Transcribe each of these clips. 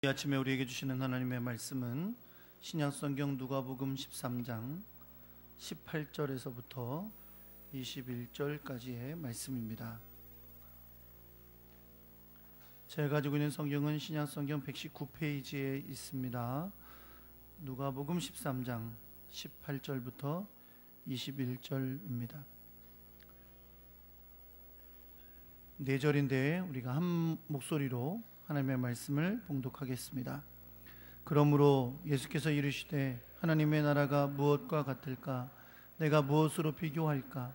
이 아침에 우리에게 주시는 하나님의 말씀은 신약성경 누가복음 13장 18절에서부터 21절까지의 말씀입니다. 제가 가지고 있는 성경은 신약성경 119페이지에 있습니다. 누가복음 13장 18절부터 21절입니다. 4절인데 우리가 한 목소리로 하나님의 말씀을 봉독하겠습니다. 그러므로 예수께서 이르시되 하나님의 나라가 무엇과 같을까? 내가 무엇으로 비교할까?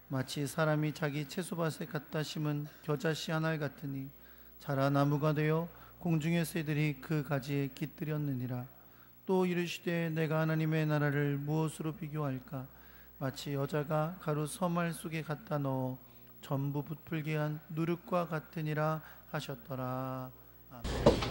마치 사람이 자기 채소밭에 갖다 심은 겨자씨 하나 같으니 자라 나무가 되어 공중의 새들이 그 가지에 깃들였느니라. 또 이르시되 내가 하나님의 나라를 무엇으로 비교할까? 마치 여자가 가루 서말 속에 갖다 넣어 전부 부풀게 한 누룩과 같으니라 하셨더라. 아멘.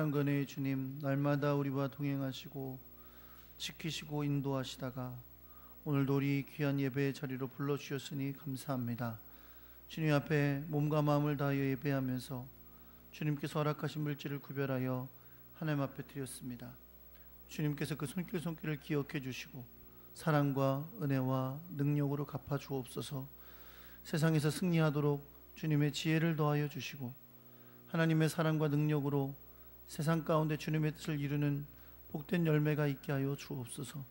사랑권의 주님, 날마다 우리와 동행하시고 지키시고 인도하시다가 오늘도 우리 귀한 예배의 자리로 불러주셨으니 감사합니다. 주님 앞에 몸과 마음을 다하여 예배하면서 주님께서 허락하신 물질을 구별하여 하나님 앞에 드렸습니다. 주님께서 그 손길을 기억해 주시고 사랑과 은혜와 능력으로 갚아 주옵소서. 세상에서 승리하도록 주님의 지혜를 더하여 주시고 하나님의 사랑과 능력으로 세상 가운데 주님의 뜻을 이루는 복된 열매가 있게 하여 주옵소서.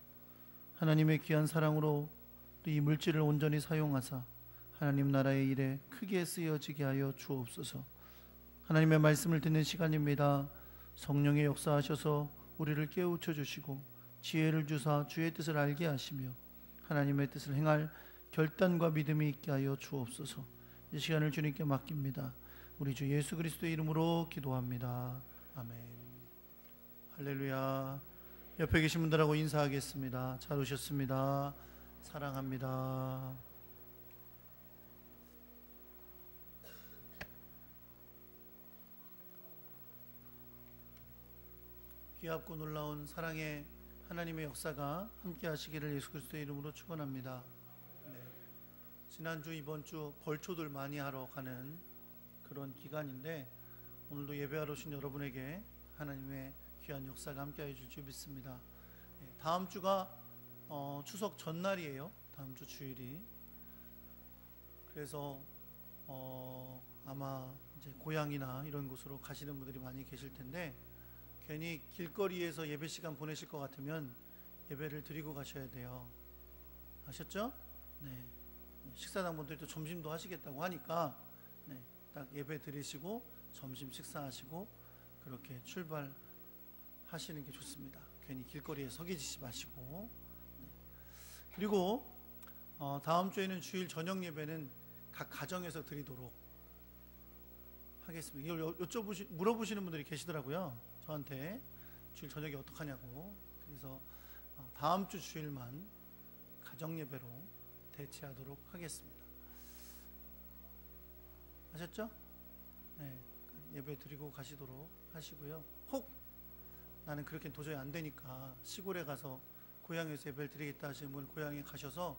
하나님의 귀한 사랑으로 또 이 물질을 온전히 사용하사 하나님 나라의 일에 크게 쓰여지게 하여 주옵소서. 하나님의 말씀을 듣는 시간입니다. 성령의 역사하셔서 우리를 깨우쳐 주시고 지혜를 주사 주의 뜻을 알게 하시며 하나님의 뜻을 행할 결단과 믿음이 있게 하여 주옵소서. 이 시간을 주님께 맡깁니다. 우리 주 예수 그리스도의 이름으로 기도합니다. 아멘. 할렐루야. 옆에 계신 분들하고 인사하겠습니다. 잘 오셨습니다. 사랑합니다. 귀합고 놀라운 사랑의 하나님의 역사가 함께 하시기를 예수 그리스도의 이름으로 축원합니다. 네. 지난주 이번주 벌초들 많이 하러 가는 그런 기간인데 오늘도 예배하러 오신 여러분에게 하나님의 귀한 역사가 함께 해줄 줄 믿습니다. 네. 다음 주가 추석 전날이에요. 다음 주 주일이. 그래서 아마 이제 고향이나 이런 곳으로 가시는 분들이 많이 계실 텐데 괜히 길거리에서 예배 시간 보내실 것 같으면 예배를 드리고 가셔야 돼요. 아셨죠? 네. 식사당 분들도 점심도 하시겠다고 하니까 네. 딱 예배 드리시고 점심 식사하시고 그렇게 출발하시는 게 좋습니다. 괜히 길거리에 서 계시지 마시고. 네. 그리고 다음 주에는 주일 저녁 예배는 각 가정에서 드리도록 하겠습니다. 이걸 물어보시는 분들이 계시더라고요. 저한테 주일 저녁에 어떡하냐고. 그래서 다음 주 주일만 가정 예배로 대체하도록 하겠습니다. 아셨죠? 네, 예배 드리고 가시도록 하시고요. 혹 나는 그렇게 도저히 안 되니까 시골에 가서 고향에서 예배를 드리겠다 하시는 분 고향에 가셔서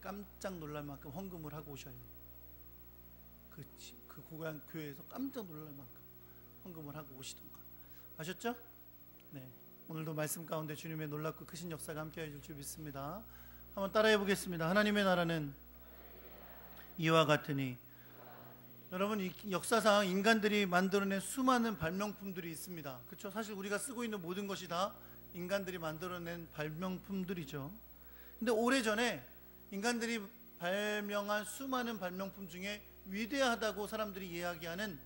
깜짝 놀랄 만큼 헌금을 하고 오셔요. 그 고향 교회에서 깜짝 놀랄 만큼 헌금을 하고 오시던가. 아셨죠? 네. 오늘도 말씀 가운데 주님의 놀랍고 크신 역사가 함께 해줄 줄 믿습니다. 한번 따라해 보겠습니다. 하나님의 나라는 이와 같으니. 여러분, 이 역사상 인간들이 만들어낸 수많은 발명품들이 있습니다. 그렇죠? 사실 우리가 쓰고 있는 모든 것이 다 인간들이 만들어낸 발명품들이죠. 근데 오래전에 인간들이 발명한 수많은 발명품 중에 위대하다고 사람들이 이야기하는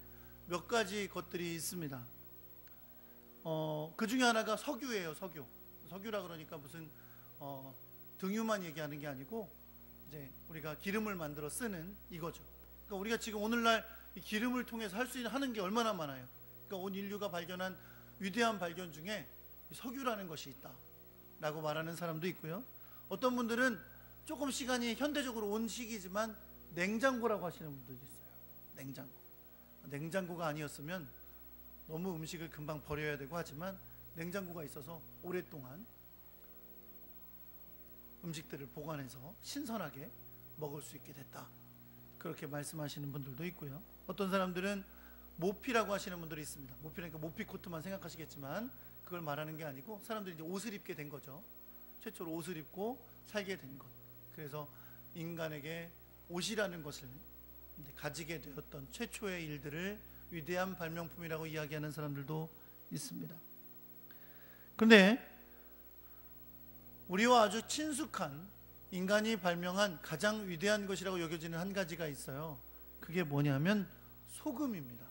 몇 가지 것들이 있습니다. 그 중에 하나가 석유예요. 석유라 그러니까 무슨 등유만 얘기하는 게 아니고 이제 우리가 기름을 만들어 쓰는 이거죠. 그러니까 우리가 지금 오늘날 이 기름을 통해서 할 수 있는 하는 게 얼마나 많아요. 그러니까 온 인류가 발견한 위대한 발견 중에 석유라는 것이 있다라고 말하는 사람도 있고요. 어떤 분들은 조금 시간이 현대적으로 온 시기지만 냉장고라고 하시는 분들도 있어요. 냉장고가 아니었으면 너무 음식을 금방 버려야 되고 하지만 냉장고가 있어서 오랫동안 음식들을 보관해서 신선하게 먹을 수 있게 됐다. 그렇게 말씀하시는 분들도 있고요. 어떤 사람들은 모피라고 하시는 분들이 있습니다. 모피라니까 모피 코트만 생각하시겠지만 그걸 말하는 게 아니고 사람들이 이제 옷을 입게 된 거죠. 최초로 옷을 입고 살게 된 것. 그래서 인간에게 옷이라는 것을 가지게 되었던 최초의 일들을 위대한 발명품이라고 이야기하는 사람들도 있습니다. 그런데 우리와 아주 친숙한 인간이 발명한 가장 위대한 것이라고 여겨지는 한 가지가 있어요. 그게 뭐냐면 소금입니다.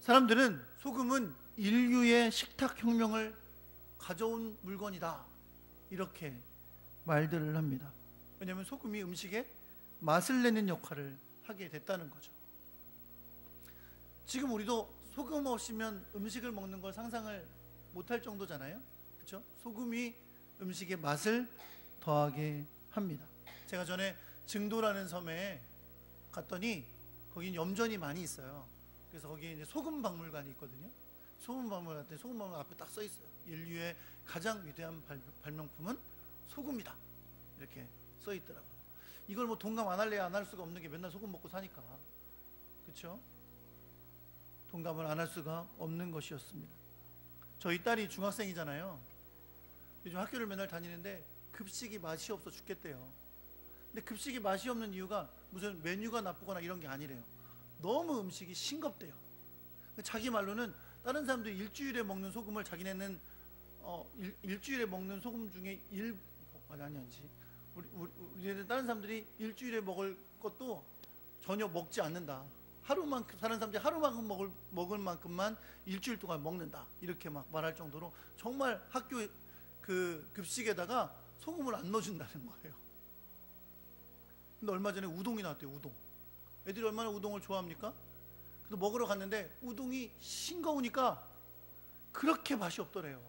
사람들은 소금은 인류의 식탁혁명을 가져온 물건이다 이렇게 말들을 합니다. 왜냐하면 소금이 음식에 맛을 내는 역할을 하게 됐다는 거죠. 지금 우리도 소금 없이면 음식을 먹는 걸 상상을 못할 정도잖아요. 그렇죠? 소금이 음식의 맛을 더하게 합니다. 제가 전에 증도라는 섬에 갔더니 거긴 염전이 많이 있어요. 그래서 거기에 이제 소금 박물관이 있거든요. 소금 박물관 같은 소금 박물관 앞에 딱 써 있어요. 인류의 가장 위대한 발명품은 소금이다. 이렇게 써 있더라고요. 이걸 뭐 동감 안 할래야 안 할 수가 없는 게 맨날 소금 먹고 사니까. 그렇죠? 동감을 안 할 수가 없는 것이었습니다. 저희 딸이 중학생이잖아요. 요즘 학교를 맨날 다니는데 급식이 맛이 없어 죽겠대요. 근데 급식이 맛이 없는 이유가 무슨 메뉴가 나쁘거나 이런 게 아니래요. 너무 음식이 싱겁대요. 자기 말로는 다른 사람들이 일주일에 먹는 소금을 자기네는 일주일에 먹는 소금 중에 아니지. 우리는 다른 사람들이 일주일에 먹을 것도 전혀 먹지 않는다. 하루만큼 다른 사람들이 하루만큼 먹을 만큼만 일주일 동안 먹는다. 이렇게 막 말할 정도로 정말 학교 그 급식에다가 소금을 안 넣어준다는 거예요. 근데 얼마 전에 우동이 나왔대요. 우동. 애들이 얼마나 우동을 좋아합니까? 그래서 먹으러 갔는데 우동이 싱거우니까 그렇게 맛이 없더래요.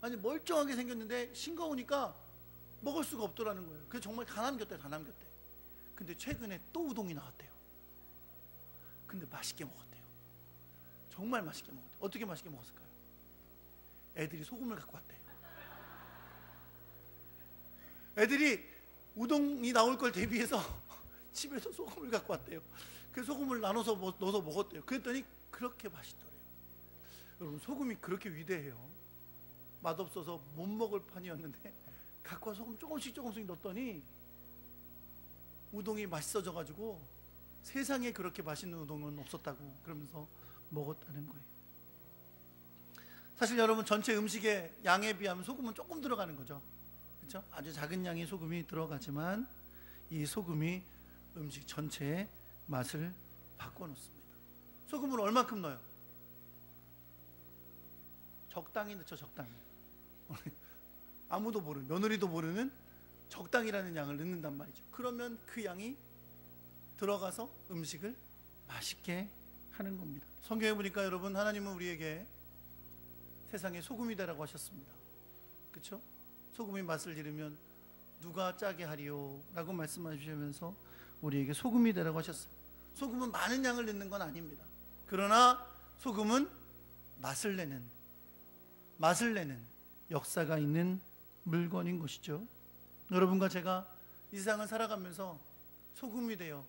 아니 멀쩡하게 생겼는데 싱거우니까 먹을 수가 없더라는 거예요. 그래서 정말 다 남겼대. 근데 최근에 또 우동이 나왔대요. 근데 맛있게 먹었대요. 정말 맛있게 먹었대요. 어떻게 맛있게 먹었을까요? 애들이 소금을 갖고 왔대. 애들이 우동이 나올 걸 대비해서 집에서 소금을 갖고 왔대요. 그 소금을 나눠서 넣어서 먹었대요. 그랬더니 그렇게 맛있더래요. 여러분, 소금이 그렇게 위대해요. 맛없어서 못 먹을 판이었는데 갖고 와서 소금 조금씩 넣었더니 우동이 맛있어져 가지고 세상에 그렇게 맛있는 우동은 없었다고 그러면서 먹었다는 거예요. 사실 여러분, 전체 음식의 양에 비하면 소금은 조금 들어가는 거죠. 그렇죠? 아주 작은 양의 소금이 들어가지만 이 소금이 음식 전체의 맛을 바꿔놓습니다. 소금을 얼마큼 넣어요? 적당히 넣죠. 적당히. 아무도 모르는, 며느리도 모르는 적당이라는 양을 넣는단 말이죠. 그러면 그 양이 들어가서 음식을 맛있게 하는 겁니다. 성경에 보니까 여러분, 하나님은 우리에게 세상에 소금이 되라고 하셨습니다. 그렇죠? 소금이 맛을 잃으면 누가 짜게 하리요? 라고 말씀하시면서 우리에게 소금이 되라고 하셨어요. 소금은 많은 양을 넣는 건 아닙니다. 그러나 소금은 맛을 내는 역사가 있는 물건인 것이죠. 여러분과 제가 이 세상을 살아가면서 소금이 되어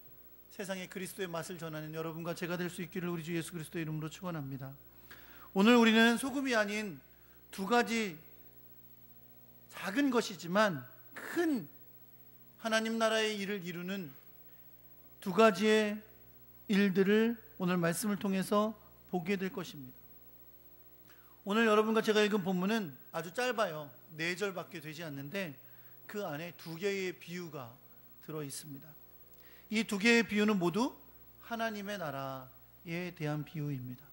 세상에 그리스도의 맛을 전하는 여러분과 제가 될 수 있기를 우리 주 예수 그리스도의 이름으로 축원합니다. 오늘 우리는 소금이 아닌 두 가지 작은 것이지만 큰 하나님 나라의 일을 이루는 두 가지의 일들을 오늘 말씀을 통해서 보게 될 것입니다. 오늘 여러분과 제가 읽은 본문은 아주 짧아요. 4절밖에 되지 않는데 그 안에 두 개의 비유가 들어 있습니다. 이 두 개의 비유는 모두 하나님의 나라에 대한 비유입니다.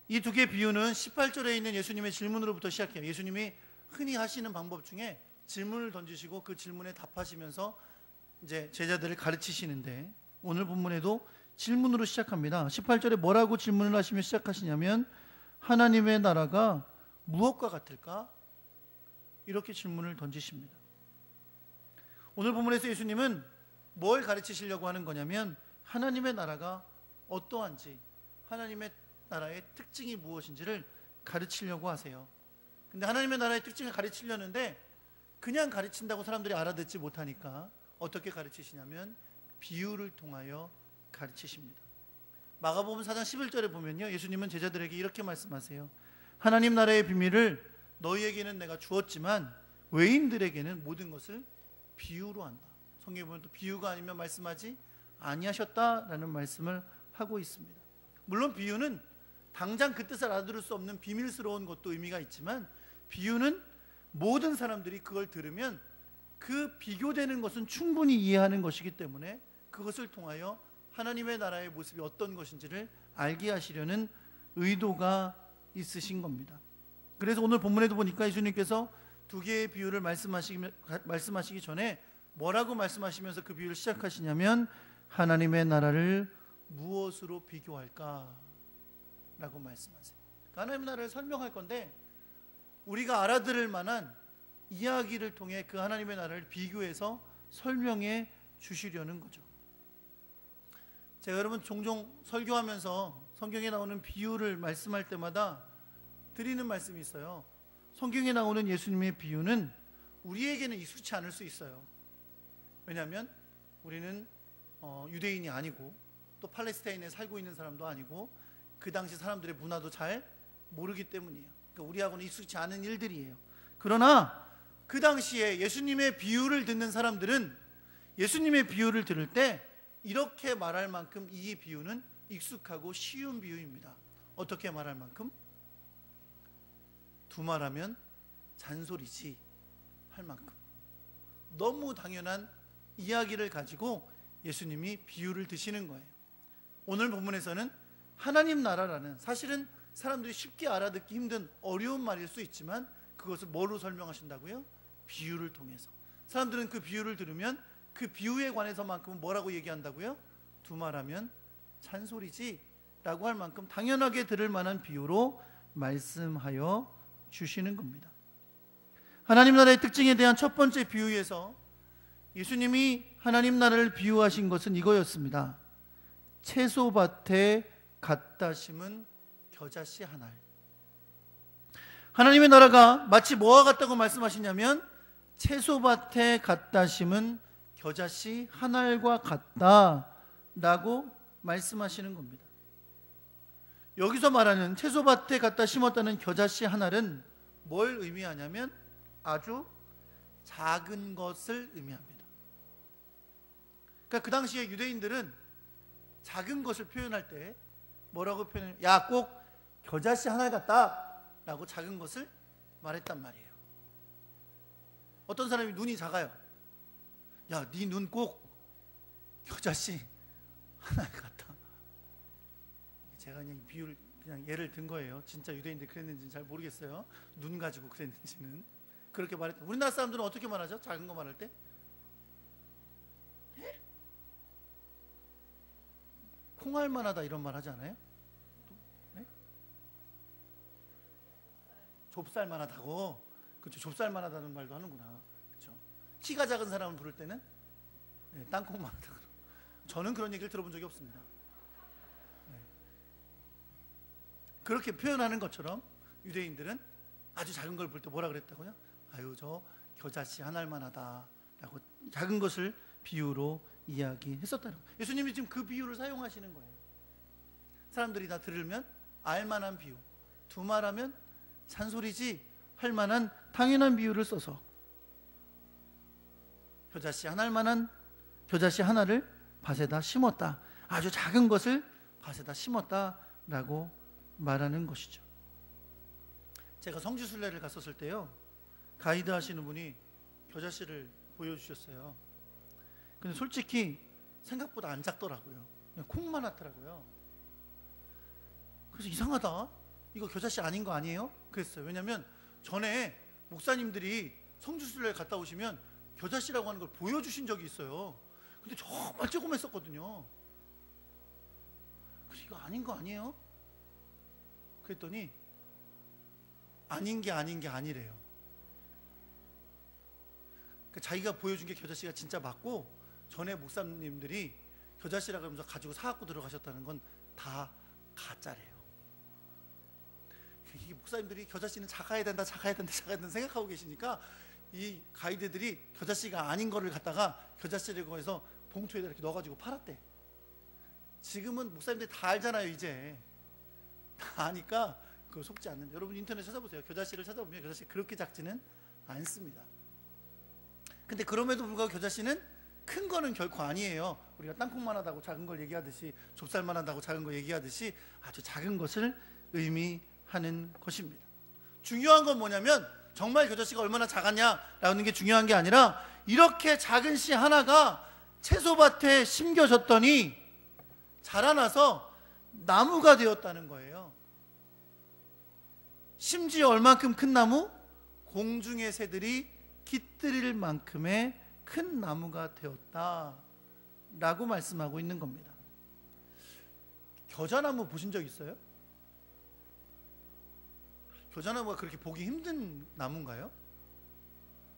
이 두 개의 비유는 18절에 있는 예수님의 질문으로부터 시작해요. 예수님이 흔히 하시는 방법 중에 질문을 던지시고 그 질문에 답하시면서 이제 제자들을 가르치시는데, 오늘 본문에도 질문으로 시작합니다. 18절에 뭐라고 질문을 하시며 시작하시냐면 하나님의 나라가 무엇과 같을까? 이렇게 질문을 던지십니다. 오늘 본문에서 예수님은 뭘 가르치시려고 하는 거냐면 하나님의 나라가 어떠한지, 하나님의 나라의 특징이 무엇인지를 가르치려고 하세요. 근데 하나님의 나라의 특징을 가르치려는데 그냥 가르친다고 사람들이 알아듣지 못하니까 어떻게 가르치시냐면 비유를 통하여 가르치십니다. 마가복음 4장 11절에 보면요, 예수님은 제자들에게 이렇게 말씀하세요. 하나님 나라의 비밀을 너희에게는 내가 주었지만 외인들에게는 모든 것을 비유로 한다. 성경에 보면 또 비유가 아니면 말씀하지 아니하셨다라는 말씀을 하고 있습니다. 물론 비유는 당장 그 뜻을 알아들을 수 없는 비밀스러운 것도 의미가 있지만, 비유는 모든 사람들이 그걸 들으면 그 비교되는 것은 충분히 이해하는 것이기 때문에 그것을 통하여 하나님의 나라의 모습이 어떤 것인지를 알게 하시려는 의도가 있으신 겁니다. 그래서 오늘 본문에도 보니까 예수님께서 두 개의 비유를 말씀하시기 전에 뭐라고 말씀하시면서 그 비유를 시작하시냐면 하나님의 나라를 무엇으로 비교할까? 라고 말씀하세요. 하나님의 나라를 설명할 건데 우리가 알아들을 만한 이야기를 통해 그 하나님의 나라를 비교해서 설명해 주시려는 거죠. 제가 여러분 종종 설교하면서 성경에 나오는 비유를 말씀할 때마다 드리는 말씀이 있어요. 성경에 나오는 예수님의 비유는 우리에게는 익숙치 않을 수 있어요. 왜냐하면 우리는 유대인이 아니고 또 팔레스타인에 살고 있는 사람도 아니고 그 당시 사람들의 문화도 잘 모르기 때문이에요. 그러니까 우리하고는 익숙치 않은 일들이에요. 그러나 그 당시에 예수님의 비유를 듣는 사람들은 예수님의 비유를 들을 때 이렇게 말할 만큼 이 비유는 익숙하고 쉬운 비유입니다. 어떻게 말할 만큼? 두말하면 잔소리지 할 만큼 너무 당연한 이야기를 가지고 예수님이 비유를 드시는 거예요. 오늘 본문에서는 하나님 나라라는, 사실은 사람들이 쉽게 알아듣기 힘든 어려운 말일 수 있지만 그것을 뭐로 설명하신다고요? 비유를 통해서. 사람들은 그 비유를 들으면 그 비유에 관해서만큼은 뭐라고 얘기한다고요? 두말하면 잔소리지 라고 할 만큼 당연하게 들을 만한 비유로 말씀하여 주시는 겁니다. 하나님 나라의 특징에 대한 첫 번째 비유에서 예수님이 하나님 나라를 비유하신 것은 이거였습니다. 채소밭에 갖다 심은 겨자씨 한 알. 하나님의 나라가 마치 뭐와 같다고 말씀하시냐면 채소밭에 갖다 심은 겨자씨 한 알과 같다라고 말씀하시는 겁니다. 여기서 말하는 채소밭에 갖다 심었다는 겨자씨 한 알은 뭘 의미하냐면 아주 작은 것을 의미합니다. 그러니까 그 당시에 유대인들은 작은 것을 표현할 때 뭐라고 표현해요? 야, 꼭 겨자씨 한 알 같다 라고 작은 것을 말했단 말이에요. 어떤 사람이 눈이 작아요. 야, 네 눈 꼭 겨자씨 한 알 같다. 제가 그냥 비유를 그냥 예를 든 거예요. 진짜 유대인들이 그랬는지는 잘 모르겠어요. 눈 가지고 그랬는지는. 그렇게 말했다. 우리나라 사람들은 어떻게 말하죠? 작은 거 말할 때? 에? 콩알만하다 이런 말 하지 않아요? 네? 좁쌀만하다고. 그렇죠. 좁쌀만하다는 말도 하는구나. 그렇죠. 키가 작은 사람을 부를 때는 네, 땅콩만하다. 저는 그런 얘기를 들어본 적이 없습니다. 네. 그렇게 표현하는 것처럼 유대인들은 아주 작은 걸 볼 때 뭐라 그랬다고요? 아유, 저 겨자씨 한 알만하다 라고 작은 것을 비유로 이야기했었다는 거예요. 예수님이 지금 그 비유를 사용하시는 거예요. 사람들이 다 들으면 알만한 비유, 두말하면 잔소리지 할 만한 당연한 비유를 써서 겨자씨 한 알만한 겨자씨 하나를 밭에다 심었다, 아주 작은 것을 밭에다 심었다 라고 말하는 것이죠. 제가 성지순례를 갔었을 때요, 가이드 하시는 분이 겨자씨를 보여주셨어요. 근데 솔직히 생각보다 안 작더라고요. 그냥 콩만 같더라고요. 그래서 이상하다, 이거 겨자씨 아닌 거 아니에요? 그랬어요. 왜냐하면 전에 목사님들이 성지순례를 갔다 오시면 겨자씨라고 하는 걸 보여주신 적이 있어요. 근데 정말 조그맸었거든요. 그래서 이거 아닌 거 아니에요? 그랬더니 아닌 게 아니래요. 그러니까 자기가 보여준 게 겨자씨가 진짜 맞고 전에 목사님들이 겨자씨라 그러면서 가지고 사갖고 들어가셨다는 건 다 가짜래요. 이 목사님들이 겨자씨는 작아야 된다 생각하고 계시니까 이 가이드들이 겨자씨가 아닌 거를 갖다가 겨자씨라고 해서 봉투에다 이렇게 넣어가지고 팔았대. 지금은 목사님들이 다 알잖아요. 이제 다 아니까 그거 속지 않는데, 여러분 인터넷 찾아보세요. 겨자씨를 찾아보면 겨자씨 그렇게 작지는 않습니다. 근데 그럼에도 불구하고 겨자씨는 큰 거는 결코 아니에요. 우리가 땅콩만하다고 작은 걸 얘기하듯이, 좁쌀만하다고 작은 거 얘기하듯이 아주 작은 것을 의미하는 것입니다. 중요한 건 뭐냐면 정말 겨자씨가 얼마나 작았냐라는 게 중요한 게 아니라 이렇게 작은 씨 하나가 채소밭에 심겨졌더니 자라나서 나무가 되었다는 거예요. 심지어 얼만큼 큰 나무? 공중의 새들이 깃들일 만큼의 큰 나무가 되었다라고 말씀하고 있는 겁니다. 겨자나무 보신 적 있어요? 겨자나무가 그렇게 보기 힘든 나무인가요?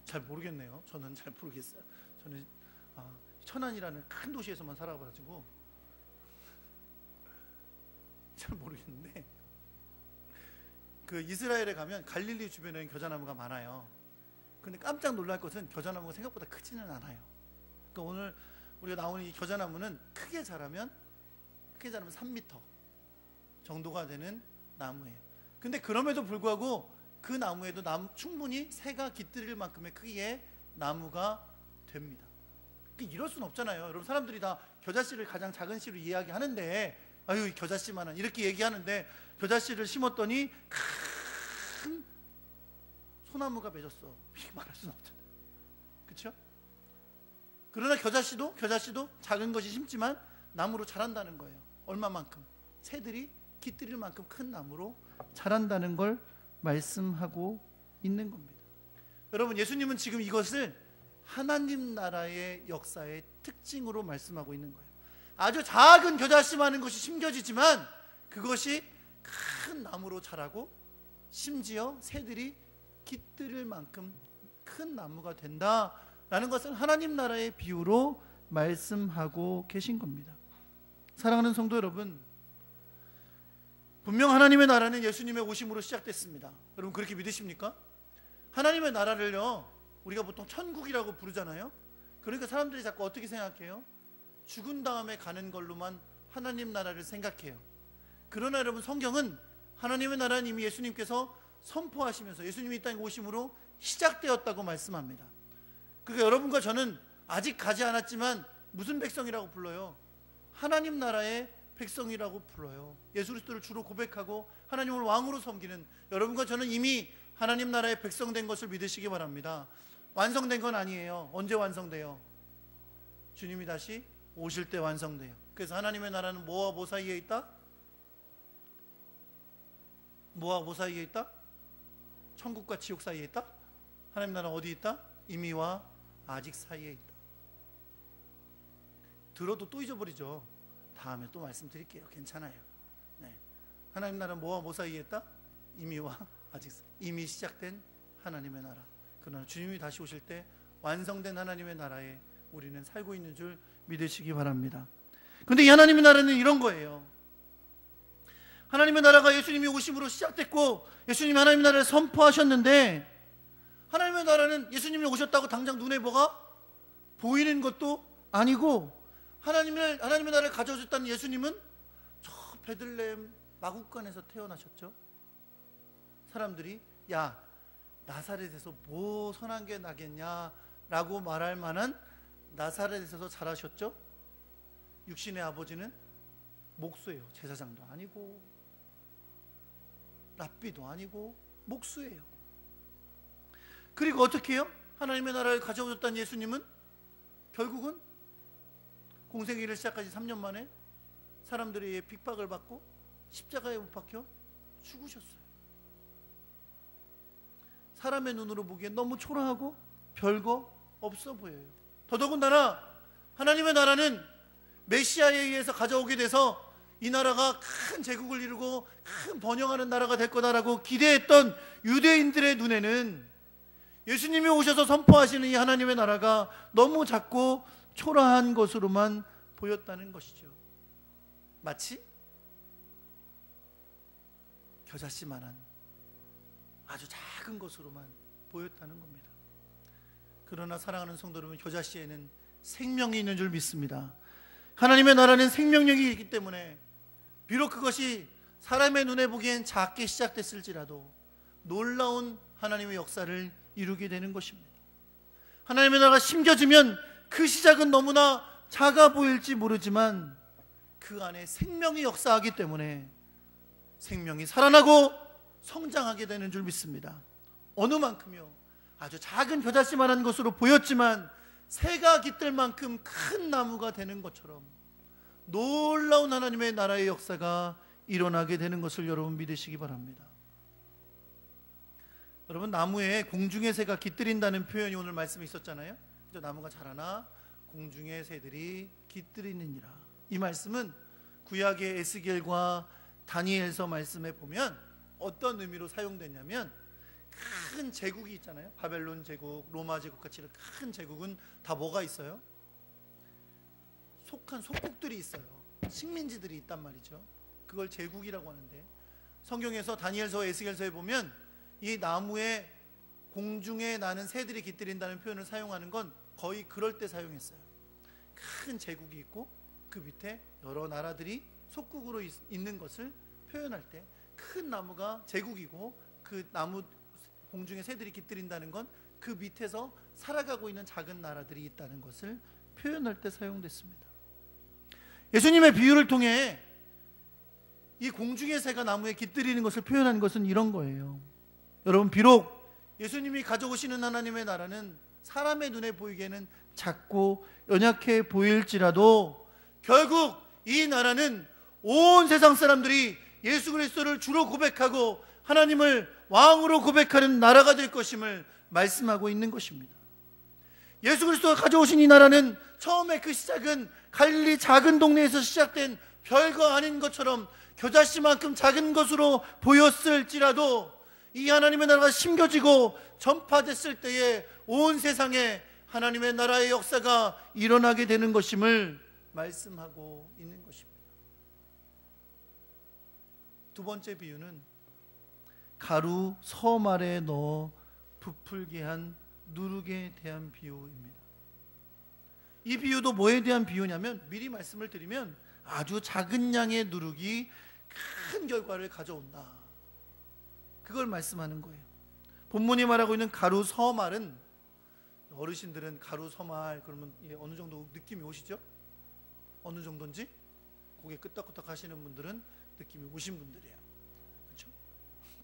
잘 모르겠네요. 저는 잘 모르겠어요. 저는 천안이라는 큰 도시에서만 살아가지고 잘 모르겠는데, 그 이스라엘에 가면 갈릴리 주변에는 겨자나무가 많아요. 근데 깜짝 놀랄 것은 겨자나무가 생각보다 크지는 않아요. 그러니까 오늘 우리가 나오는 이 겨자나무는 크게 자라면 3m 정도가 되는 나무예요. 근데 그럼에도 불구하고 그 나무에도 충분히 새가 깃들일 만큼의 크기의 나무가 됩니다. 이럴 수는 없잖아요. 여러분, 사람들이 다 겨자씨를 가장 작은 씨로 이야기하는데 아유 겨자씨만한 이렇게 얘기하는데 겨자씨를 심었더니 큰 소나무가 맺었어. 이렇게 말할 수는 없잖아요. 그렇죠? 그러나 겨자씨도 작은 것이 심지만 나무로 자란다는 거예요. 얼마만큼? 새들이 깃들일 만큼 큰 나무로 자란다는 걸 말씀하고 있는 겁니다. 여러분, 예수님은 지금 이것을 하나님 나라의 역사의 특징으로 말씀하고 있는 거예요. 아주 작은 겨자씨 많은 것이 심겨지지만 그것이 큰 나무로 자라고 심지어 새들이 깃들일 만큼 큰 나무가 된다라는 것을 하나님 나라의 비유로 말씀하고 계신 겁니다. 사랑하는 성도 여러분, 분명 하나님의 나라는 예수님의 오심으로 시작됐습니다. 여러분 그렇게 믿으십니까? 하나님의 나라를요, 우리가 보통 천국이라고 부르잖아요. 그러니까 사람들이 자꾸 어떻게 생각해요? 죽은 다음에 가는 걸로만 하나님 나라를 생각해요. 그러나 여러분, 성경은 하나님의 나라는 이미 예수님께서 선포하시면서 예수님이 이 땅에 오심으로 시작되었다고 말씀합니다. 그러니까 여러분과 저는 아직 가지 않았지만 무슨 백성이라고 불러요? 하나님 나라의 백성이라고 불러요. 예수 그리스도를 주로 고백하고 하나님을 왕으로 섬기는 여러분과 저는 이미 하나님 나라의 백성 된 것을 믿으시기 바랍니다. 완성된 건 아니에요. 언제 완성돼요? 주님이 다시 오실 때 완성돼요. 그래서 하나님의 나라는 뭐와 뭐 사이에 있다? 뭐와 뭐 사이에 있다? 천국과 지옥 사이에 있다? 하나님 나라 어디 있다? 이미와 아직 사이에 있다. 들어도 또 잊어버리죠. 다음에 또 말씀드릴게요. 괜찮아요. 네. 하나님 나라는 뭐와 뭐 사이에 있다? 이미와 아직 사이. 이미 시작된 하나님의 나라. 그러나 주님이 다시 오실 때 완성된 하나님의 나라에 우리는 살고 있는 줄 믿으시기 바랍니다. 그런데 이 하나님의 나라는 이런 거예요. 하나님의 나라가 예수님이 오심으로 시작됐고 예수님이 하나님의 나라를 선포하셨는데, 하나님의 나라는 예수님이 오셨다고 당장 눈에 뭐가 보이는 것도 아니고, 하나님의 나라를 가져오셨다는 예수님은 저 베들레헴 마구간에서 태어나셨죠. 사람들이 야, 나사렛에서 뭐 선한 게 나겠냐라고 말할 만한 나사렛에서 자라셨죠. 육신의 아버지는 목수예요. 제사장도 아니고 랍비도 아니고 목수예요. 그리고 어떻게 해요? 하나님의 나라를 가져오셨다는 예수님은 결국은 공생애를 시작하신 3년 만에 사람들에 의해 핍박을 받고 십자가에 못 박혀 죽으셨어요. 사람의 눈으로 보기엔 너무 초라하고 별거 없어 보여요. 더더군다나 하나님의 나라는 메시아에 의해서 가져오게 돼서 이 나라가 큰 제국을 이루고 큰 번영하는 나라가 될 거다라고 기대했던 유대인들의 눈에는 예수님이 오셔서 선포하시는 이 하나님의 나라가 너무 작고 초라한 것으로만 보였다는 것이죠. 마치 겨자씨만한 아주 작은 것으로만 보였다는 겁니다. 그러나 사랑하는 성도 여러분, 겨자씨에는 생명이 있는 줄 믿습니다. 하나님의 나라는 생명력이 있기 때문에 비록 그것이 사람의 눈에 보기엔 작게 시작됐을지라도 놀라운 하나님의 역사를 이루게 되는 것입니다. 하나님의 나라가 심겨지면 그 시작은 너무나 작아 보일지 모르지만 그 안에 생명이 역사하기 때문에 생명이 살아나고 성장하게 되는 줄 믿습니다. 어느 만큼요? 아주 작은 겨자씨만한 것으로 보였지만 새가 깃들 만큼 큰 나무가 되는 것처럼 놀라운 하나님의 나라의 역사가 일어나게 되는 것을 여러분 믿으시기 바랍니다. 여러분, 나무에 공중의 새가 깃들인다는 표현이 오늘 말씀에 있었잖아요. 나무가 자라나 공중의 새들이 깃들이느니라. 이 말씀은 구약의 에스겔과 다니엘서 말씀에 보면 어떤 의미로 사용됐냐면, 큰 제국이 있잖아요. 바벨론 제국, 로마 제국 같이 이런 큰 제국은 다 뭐가 있어요? 속한 속국들이 있어요. 식민지들이 있단 말이죠. 그걸 제국이라고 하는데, 성경에서 다니엘서, 에스겔서에 보면 이 나무에 공중에 나는 새들이 깃들인다는 표현을 사용하는 건 거의 그럴 때 사용했어요. 큰 제국이 있고 그 밑에 여러 나라들이 속국으로 있는 것을 표현할 때, 큰 나무가 제국이고 그 나무 공중에 새들이 깃들인다는 건 그 밑에서 살아가고 있는 작은 나라들이 있다는 것을 표현할 때 사용됐습니다. 예수님의 비유를 통해 이 공중의 새가 나무에 깃들이는 것을 표현한 것은 이런 거예요. 여러분, 비록 예수님이 가져오시는 하나님의 나라는 사람의 눈에 보이기에는 작고 연약해 보일지라도 결국 이 나라는 온 세상 사람들이 예수 그리스도를 주로 고백하고 하나님을 왕으로 고백하는 나라가 될 것임을 말씀하고 있는 것입니다. 예수 그리스도가 가져오신 이 나라는 처음에 그 시작은 갈릴리 작은 동네에서 시작된 별거 아닌 것처럼 겨자씨만큼 작은 것으로 보였을지라도 이 하나님의 나라가 심겨지고 전파됐을 때에 온 세상에 하나님의 나라의 역사가 일어나게 되는 것임을 말씀하고 있는 것입니다. 두 번째 비유는 가루 섬 아래에 넣어 부풀게 한 누룩에 대한 비유입니다. 이 비유도 뭐에 대한 비유냐면, 미리 말씀을 드리면 아주 작은 양의 누룩이 큰 결과를 가져온다, 그걸 말씀하는 거예요. 본문이 말하고 있는 가루 서말은, 어르신들은 가루 서말 그러면 어느 정도 느낌이 오시죠? 어느 정도인지 고개 끄덕끄덕 하시는 분들은 느낌이 오신 분들이에요. 그렇죠?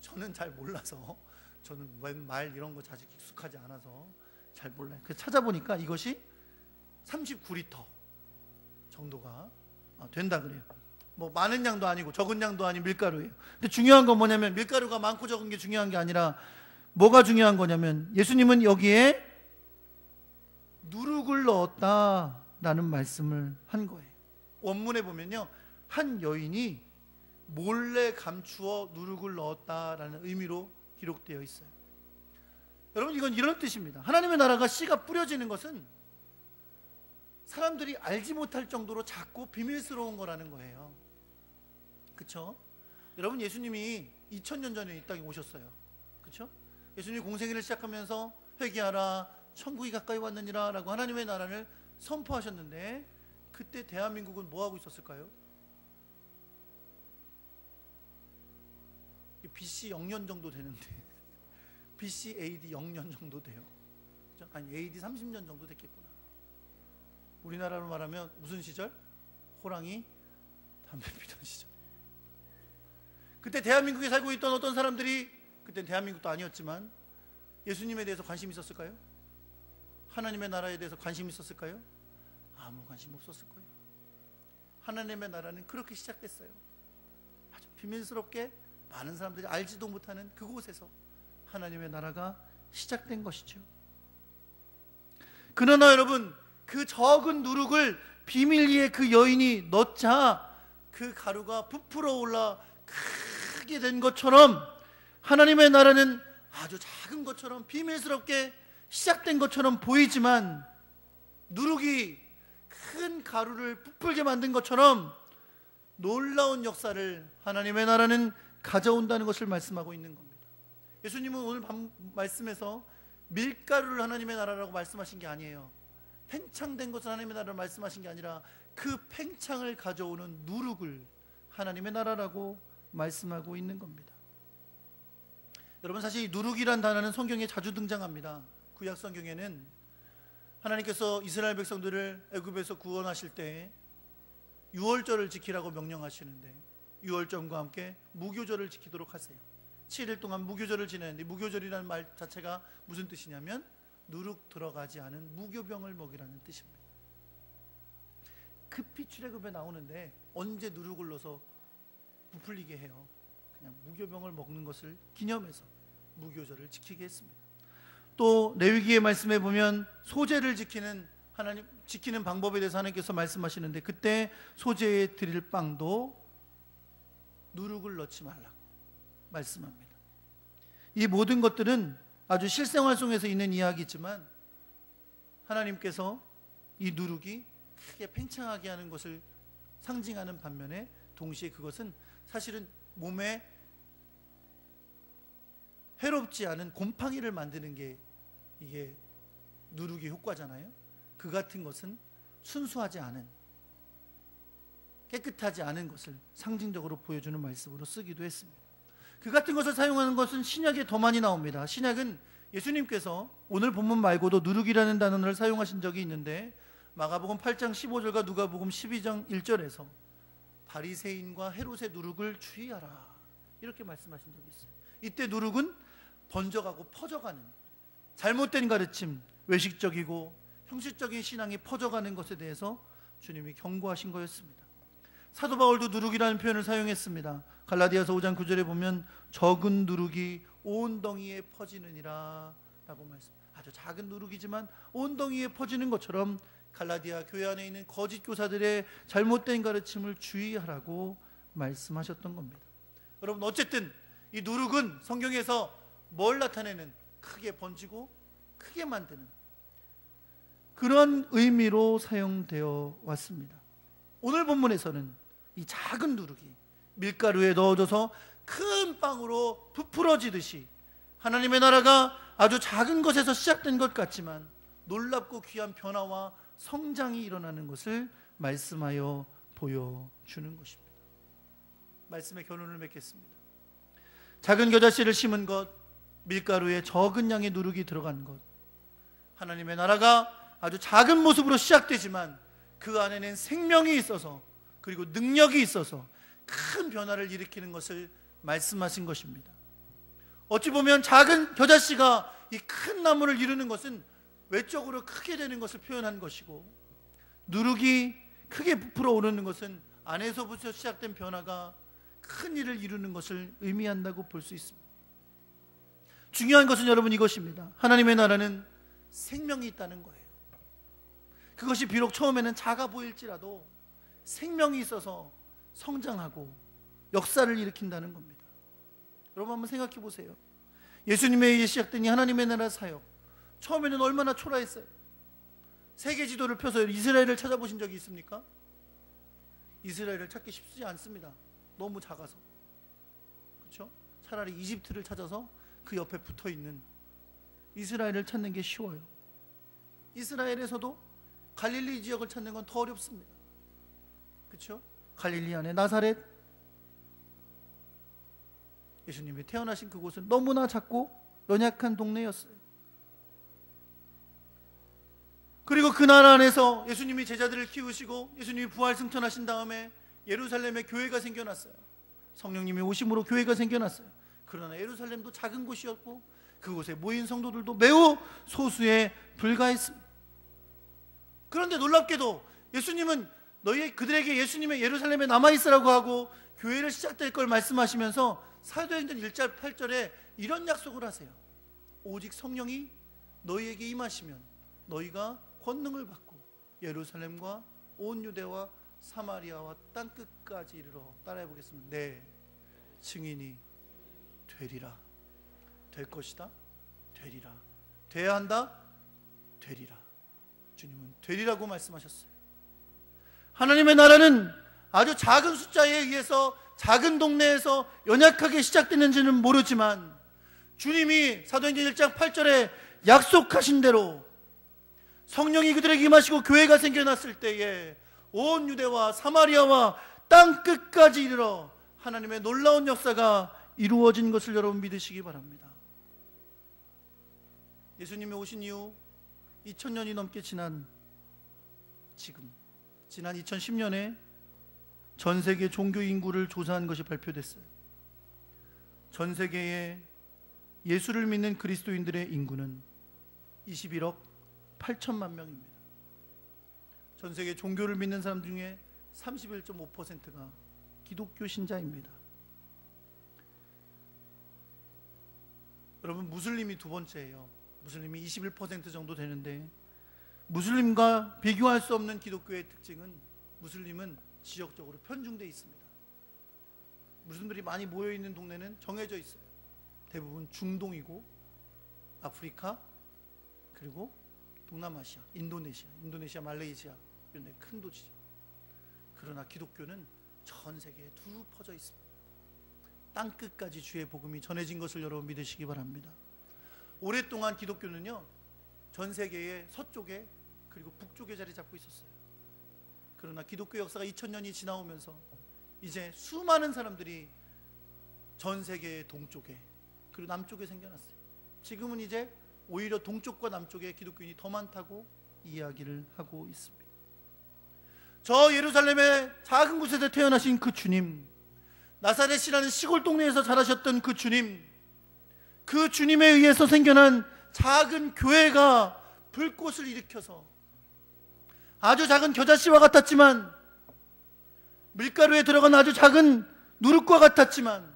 저는 잘 몰라서, 저는 말 이런 거 아직 익숙하지 않아서 잘 몰라요. 그래서 찾아보니까 이것이 39리터 정도가 된다 그래요. 뭐 많은 양도 아니고 적은 양도 아닌 밀가루예요. 근데 중요한 건 뭐냐면, 밀가루가 많고 적은 게 중요한 게 아니라 뭐가 중요한 거냐면, 예수님은 여기에 누룩을 넣었다라는 말씀을 한 거예요. 원문에 보면요, 한 여인이 몰래 감추어 누룩을 넣었다라는 의미로 기록되어 있어요. 여러분, 이건 이런 뜻입니다. 하나님의 나라가 씨가 뿌려지는 것은 사람들이 알지 못할 정도로 작고 비밀스러운 거라는 거예요. 그렇죠? 여러분, 예수님이 2000년 전에 이 땅에 오셨어요. 그렇죠? 예수님이 공생애를 시작하면서 회개하라, 천국이 가까이 왔느니라 라고 하나님의 나라를 선포하셨는데, 그때 대한민국은 뭐 하고 있었을까요? BC 0년 정도 되는데 BC AD 0년 정도 돼요. 그렇죠? 아니, AD 30년 정도 됐겠구나. 우리나라로 말하면 무슨 시절? 호랑이 담배 피던 시절. 그때 대한민국에 살고 있던 어떤 사람들이, 그때 대한민국도 아니었지만 예수님에 대해서 관심이 있었을까요? 하나님의 나라에 대해서 관심이 있었을까요? 아무 관심 없었을 거예요. 하나님의 나라는 그렇게 시작됐어요. 아주 비밀스럽게 많은 사람들이 알지도 못하는 그곳에서 하나님의 나라가 시작된 것이죠. 그러나 여러분, 그 적은 누룩을 비밀리에 그 여인이 넣자 그 가루가 부풀어 올라 크게 된 것처럼, 하나님의 나라는 아주 작은 것처럼 비밀스럽게 시작된 것처럼 보이지만, 누룩이 큰 가루를 부풀게 만든 것처럼 놀라운 역사를 하나님의 나라는 가져온다는 것을 말씀하고 있는 겁니다. 예수님은 오늘 말씀에서 밀가루를 하나님의 나라라고 말씀하신 게 아니에요. 팽창된 것을 하나님의 나라를 말씀하신 게 아니라 그 팽창을 가져오는 누룩을 하나님의 나라라고 말씀하고 있는 겁니다. 여러분, 사실 누룩이란 단어는 성경에 자주 등장합니다. 구약 성경에는 하나님께서 이스라엘 백성들을 애굽에서 구원하실 때 유월절을 지키라고 명령하시는데, 유월절과 함께 무교절을 지키도록 하세요. 7일 동안 무교절을 지내는데, 무교절이라는 말 자체가 무슨 뜻이냐면 누룩 들어가지 않은 무교병을 먹이라는 뜻입니다. 급히 출애굽에 나오는데 언제 누룩을 넣어서 부풀리게 해요? 그냥 무교병을 먹는 것을 기념해서 무교절을 지키게 했습니다. 또 레위기의 말씀에 보면 소제를 지키는 방법에 대해서 하나님께서 말씀하시는데, 그때 소제에 드릴 빵도 누룩을 넣지 말라고 말씀합니다. 이 모든 것들은 아주 실생활 속에서 있는 이야기지만, 하나님께서 이 누룩이 크게 팽창하게 하는 것을 상징하는 반면에, 동시에 그것은 사실은 몸에 해롭지 않은 곰팡이를 만드는 게 이게 누룩의 효과잖아요. 그 같은 것은 순수하지 않은, 깨끗하지 않은 것을 상징적으로 보여주는 말씀으로 쓰기도 했습니다. 그 같은 것을 사용하는 것은 신약에 더 많이 나옵니다. 신약은 예수님께서 오늘 본문 말고도 누룩이라는 단어를 사용하신 적이 있는데, 마가복음 8장 15절과 누가복음 12장 1절에서 바리새인과 헤롯의 누룩을 주의하라, 이렇게 말씀하신 적이 있어요. 이때 누룩은 번져가고 퍼져가는 잘못된 가르침, 외식적이고 형식적인 신앙이 퍼져가는 것에 대해서 주님이 경고하신 거였습니다. 사도 바울도 누룩이라는 표현을 사용했습니다. 갈라디아서 5장 9절에 보면 적은 누룩이 온 덩이에 퍼지느니라 라고 말씀. 아주 작은 누룩이지만 온 덩이에 퍼지는 것처럼 갈라디아 교회 안에 있는 거짓 교사들의 잘못된 가르침을 주의하라고 말씀하셨던 겁니다. 여러분, 어쨌든 이 누룩은 성경에서 뭘 나타내는, 크게 번지고 크게 만드는 그런 의미로 사용되어 왔습니다. 오늘 본문에서는 이 작은 누룩이 밀가루에 넣어져서 큰 빵으로 부풀어지듯이 하나님의 나라가 아주 작은 것에서 시작된 것 같지만 놀랍고 귀한 변화와 성장이 일어나는 것을 말씀하여 보여주는 것입니다. 말씀의 결론을 맺겠습니다. 작은 겨자씨를 심은 것, 밀가루에 적은 양의 누룩이 들어간 것, 하나님의 나라가 아주 작은 모습으로 시작되지만 그 안에는 생명이 있어서 그리고 능력이 있어서 큰 변화를 일으키는 것을 말씀하신 것입니다. 어찌 보면 작은 겨자씨가 이 큰 나무를 이루는 것은 외적으로 크게 되는 것을 표현한 것이고, 누룩이 크게 부풀어 오르는 것은 안에서부터 시작된 변화가 큰 일을 이루는 것을 의미한다고 볼 수 있습니다. 중요한 것은 여러분 이것입니다. 하나님의 나라는 생명이 있다는 거예요. 그것이 비록 처음에는 작아 보일지라도 생명이 있어서 성장하고 역사를 일으킨다는 겁니다. 여러분 한번 생각해 보세요. 예수님에 의해 시작된 이 하나님의 나라 사역, 처음에는 얼마나 초라했어요. 세계 지도를 펴서 이스라엘을 찾아보신 적이 있습니까? 이스라엘을 찾기 쉽지 않습니다. 너무 작아서. 그렇죠? 차라리 이집트를 찾아서 그 옆에 붙어있는 이스라엘을 찾는 게 쉬워요. 이스라엘에서도 갈릴리 지역을 찾는 건 더 어렵습니다. 그렇죠? 갈릴리 안에 나사렛, 예수님이 태어나신 그곳은 너무나 작고 연약한 동네였어요. 그리고 그 나라 안에서 예수님이 제자들을 키우시고 예수님이 부활 승천하신 다음에 예루살렘에 교회가 생겨났어요. 성령님이 오심으로 교회가 생겨났어요. 그러나 예루살렘도 작은 곳이었고 그곳에 모인 성도들도 매우 소수에 불과했습니다. 그런데 놀랍게도 예수님은 그들에게 예수님의 예루살렘에 남아있으라고 하고 교회를 시작될 걸 말씀하시면서 사도행전 1절 8절에 이런 약속을 하세요. 오직 성령이 너희에게 임하시면 너희가 권능을 받고 예루살렘과 온 유대와 사마리아와 땅끝까지 이르러, 따라해 보겠습니다. 네, 증인이 되리라. 될 것이다. 되리라. 돼야 한다. 되리라. 주님은 되리라고 말씀하셨어요. 하나님의 나라는 아주 작은 숫자에 의해서 작은 동네에서 연약하게 시작됐는지는 모르지만 주님이 사도행전 1장 8절에 약속하신 대로 성령이 그들에게 임하시고 교회가 생겨났을 때에 온 유대와 사마리아와 땅 끝까지 이르러 하나님의 놀라운 역사가 이루어진 것을 여러분 믿으시기 바랍니다. 예수님이 오신 이후 2000년이 넘게 지난 지난 2010년에 전 세계 종교 인구를 조사한 것이 발표됐어요. 전 세계의 예수를 믿는 그리스도인들의 인구는 21억 8천만 명입니다. 전 세계 종교를 믿는 사람 중에 31.5%가 기독교 신자입니다. 여러분, 무슬림이 두 번째예요. 무슬림이 21% 정도 되는데, 무슬림과 비교할 수 없는 기독교의 특징은 무슬림은 지역적으로 편중되어 있습니다. 무슬림들이 많이 모여있는 동네는 정해져 있어요. 대부분 중동이고 아프리카, 그리고 동남아시아, 인도네시아, 말레이시아 이런 데 큰 도시죠. 그러나 기독교는 전 세계에 두루 퍼져 있습니다. 땅끝까지 주의 복음이 전해진 것을 여러분 믿으시기 바랍니다. 오랫동안 기독교는요, 전 세계의 서쪽에 그리고 북쪽에 자리 잡고 있었어요. 그러나 기독교 역사가 2000년이 지나오면서 이제 수많은 사람들이 전 세계의 동쪽에 그리고 남쪽에 생겨났어요. 지금은 이제 오히려 동쪽과 남쪽에 기독교인이 더 많다고 이야기를 하고 있습니다. 저 예루살렘의 작은 곳에서 태어나신 그 주님, 나사렛이라는 시골 동네에서 자라셨던 그 주님, 그 주님에 의해서 생겨난 작은 교회가 불꽃을 일으켜서 아주 작은 겨자씨와 같았지만, 밀가루에 들어간 아주 작은 누룩과 같았지만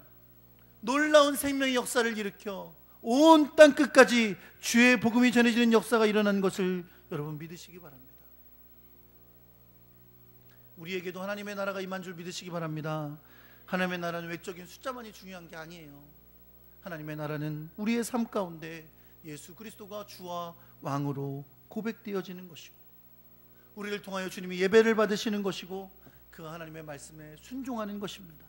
놀라운 생명의 역사를 일으켜 온 땅 끝까지 주의 복음이 전해지는 역사가 일어난 것을 여러분 믿으시기 바랍니다. 우리에게도 하나님의 나라가 임한 줄 믿으시기 바랍니다. 하나님의 나라는 외적인 숫자만이 중요한 게 아니에요. 하나님의 나라는 우리의 삶 가운데 예수 그리스도가 주와 왕으로 고백되어지는 것이고, 우리를 통하여 주님이 예배를 받으시는 것이고, 그 하나님의 말씀에 순종하는 것입니다.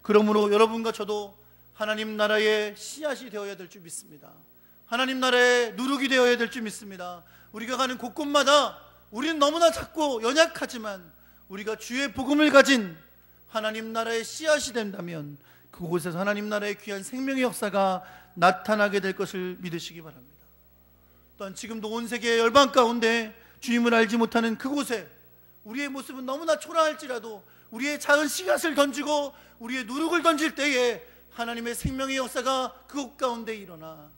그러므로 여러분과 저도 하나님 나라의 씨앗이 되어야 될 줄 믿습니다. 하나님 나라의 누룩이 되어야 될 줄 믿습니다. 우리가 가는 곳곳마다 우리는 너무나 작고 연약하지만 우리가 주의 복음을 가진 하나님 나라의 씨앗이 된다면 그곳에서 하나님 나라의 귀한 생명의 역사가 나타나게 될 것을 믿으시기 바랍니다. 또한 지금도 온 세계의 열방 가운데 주님을 알지 못하는 그곳에 우리의 모습은 너무나 초라할지라도 우리의 작은 씨앗을 던지고 우리의 누룩을 던질 때에 하나님의 생명의 역사가 그곳 가운데 일어나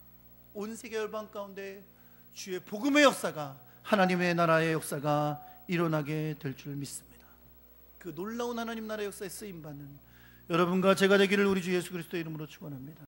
온 세계 열방 가운데 주의 복음의 역사가, 하나님의 나라의 역사가 일어나게 될 줄 믿습니다. 그 놀라운 하나님 나라의 역사에 쓰임받는 여러분과 제가 되기를 우리 주 예수 그리스도의 이름으로 축원합니다.